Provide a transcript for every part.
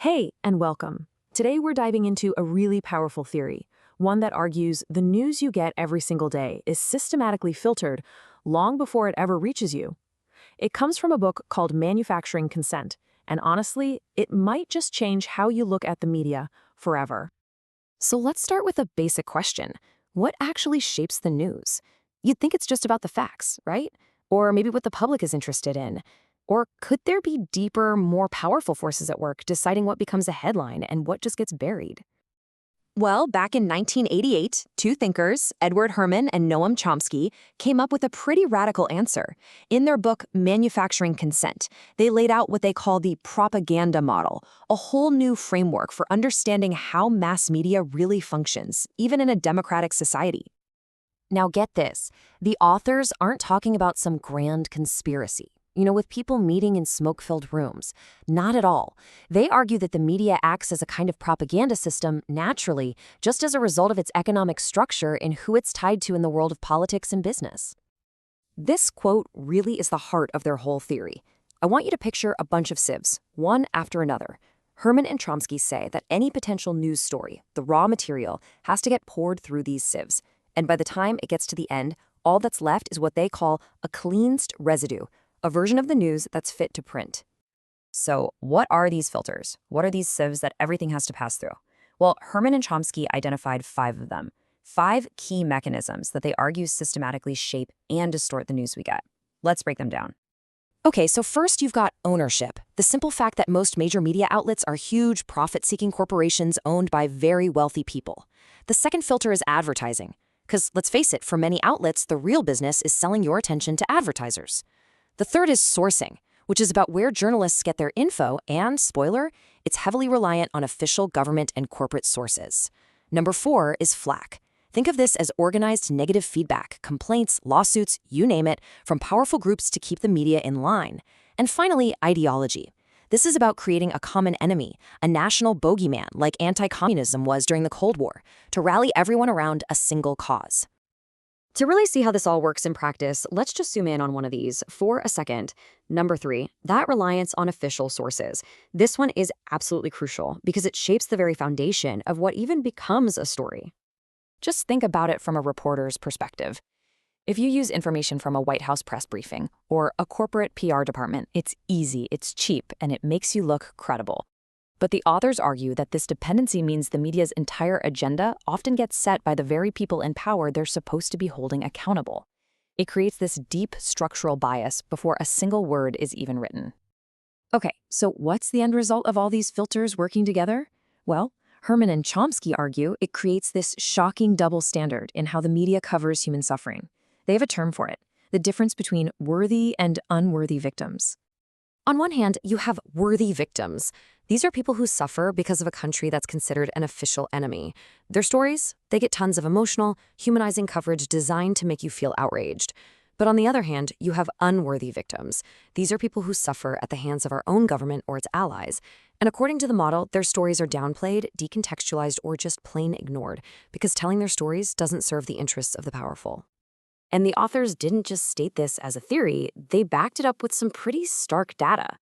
Hey, and welcome. Today we're diving into a really powerful theory, one that argues the news you get every single day is systematically filtered long before it ever reaches you. It comes from a book called Manufacturing Consent, and honestly, it might just change how you look at the media forever. So let's start with a basic question. What actually shapes the news? You'd think it's just about the facts, right? Or maybe what the public is interested in. Or could there be deeper, more powerful forces at work deciding what becomes a headline and what just gets buried? Well, back in 1988, two thinkers, Edward Herman and Noam Chomsky, came up with a pretty radical answer. In their book, Manufacturing Consent, they laid out what they call the propaganda model, a whole new framework for understanding how mass media really functions, even in a democratic society. Now get this, the authors aren't talking about some grand conspiracy, with people meeting in smoke-filled rooms. Not at all. They argue that the media acts as a kind of propaganda system naturally, just as a result of its economic structure and who it's tied to in the world of politics and business. This quote really is the heart of their whole theory. I want you to picture a bunch of sieves, one after another. Herman and Chomsky say that any potential news story, the raw material, has to get poured through these sieves. And by the time it gets to the end, all that's left is what they call a cleansed residue, a version of the news that's fit to print. So what are these filters? What are these sieves that everything has to pass through? Well, Herman and Chomsky identified 5 of them. 5 key mechanisms that they argue systematically shape and distort the news we get. Let's break them down. Okay, so first you've got ownership. The simple fact that most major media outlets are huge, profit-seeking corporations owned by very wealthy people. The second filter is advertising. Because let's face it, for many outlets, the real business is selling your attention to advertisers. The third is sourcing, which is about where journalists get their info, and, spoiler, it's heavily reliant on official government and corporate sources. Number 4 is flack. Think of this as organized negative feedback, complaints, lawsuits, you name it, from powerful groups to keep the media in line. And finally, ideology. This is about creating a common enemy, a national bogeyman like anti-communism was during the Cold War, to rally everyone around a single cause. To really see how this all works in practice, let's just zoom in on one of these for a second. Number 3, that reliance on official sources. This one is absolutely crucial because it shapes the very foundation of what even becomes a story. Just think about it from a reporter's perspective. If you use information from a White House press briefing or a corporate PR department, it's easy, it's cheap, and it makes you look credible. But the authors argue that this dependency means the media's entire agenda often gets set by the very people in power they're supposed to be holding accountable. It creates this deep structural bias before a single word is even written. Okay, so what's the end result of all these filters working together? Well, Herman and Chomsky argue it creates this shocking double standard in how the media covers human suffering. They have a term for it, the difference between worthy and unworthy victims. On one hand, you have worthy victims. These are people who suffer because of a country that's considered an official enemy. Their stories, they get tons of emotional, humanizing coverage designed to make you feel outraged. But on the other hand, you have unworthy victims. These are people who suffer at the hands of our own government or its allies. And according to the model, their stories are downplayed, decontextualized, or just plain ignored, because telling their stories doesn't serve the interests of the powerful. And the authors didn't just state this as a theory, they backed it up with some pretty stark data.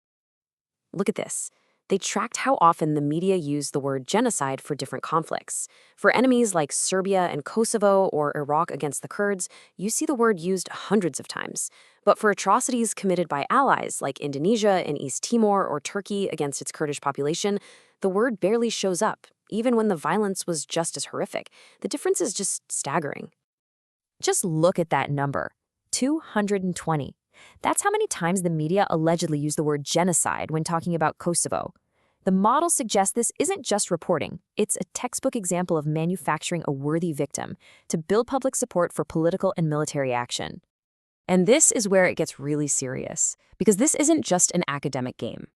Look at this. They tracked how often the media used the word genocide for different conflicts. For enemies like Serbia and Kosovo or Iraq against the Kurds, you see the word used hundreds of times. But for atrocities committed by allies like Indonesia and East Timor or Turkey against its Kurdish population, the word barely shows up, even when the violence was just as horrific. The difference is just staggering. Just look at that number, 220. That's how many times the media allegedly use the word genocide when talking about Kosovo. The model suggests this isn't just reporting. It's a textbook example of manufacturing a worthy victim to build public support for political and military action. And this is where it gets really serious, because this isn't just an academic game.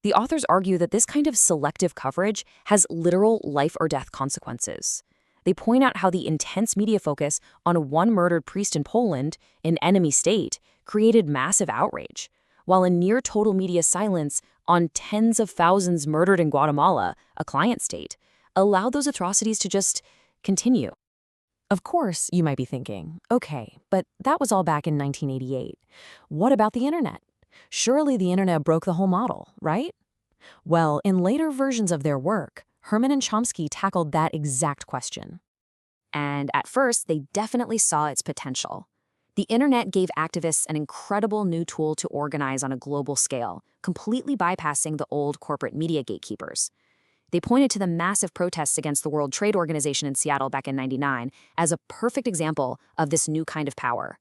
The authors argue that this kind of selective coverage has literal life or death consequences. They point out how the intense media focus on one murdered priest in Poland, an enemy state, created massive outrage, while a near-total media silence on tens of thousands murdered in Guatemala, a client state, allowed those atrocities to just continue. Of course, you might be thinking, okay, but that was all back in 1988. What about the internet? Surely the internet broke the whole model, right? Well, in later versions of their work, Herman and Chomsky tackled that exact question. And at first, they definitely saw its potential. The internet gave activists an incredible new tool to organize on a global scale, completely bypassing the old corporate media gatekeepers. They pointed to the massive protests against the World Trade Organization in Seattle back in '99 as a perfect example of this new kind of power.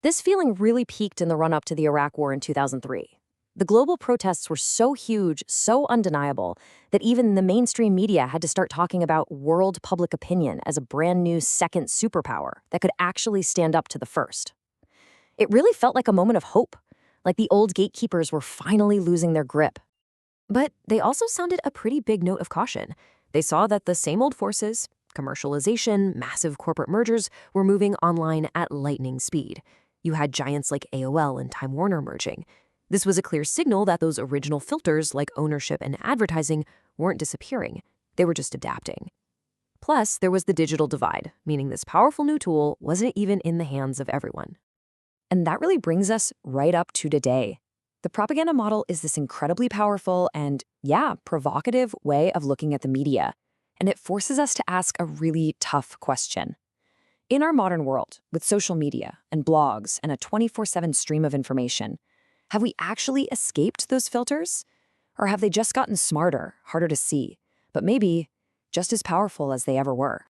This feeling really peaked in the run-up to the Iraq War in 2003. The global protests were so huge, so undeniable, that even the mainstream media had to start talking about world public opinion as a brand new second superpower that could actually stand up to the first. It really felt like a moment of hope, like the old gatekeepers were finally losing their grip. But they also sounded a pretty big note of caution. They saw that the same old forces, commercialization, massive corporate mergers, were moving online at lightning speed. You had giants like AOL and Time Warner merging. This was a clear signal that those original filters like ownership and advertising weren't disappearing. They were just adapting. Plus, there was the digital divide, meaning this powerful new tool wasn't even in the hands of everyone. And that really brings us right up to today. The propaganda model is this incredibly powerful and, provocative way of looking at the media. And it forces us to ask a really tough question. In our modern world, with social media and blogs and a 24/7 stream of information, have we actually escaped those filters? Or have they just gotten smarter, harder to see, but maybe just as powerful as they ever were?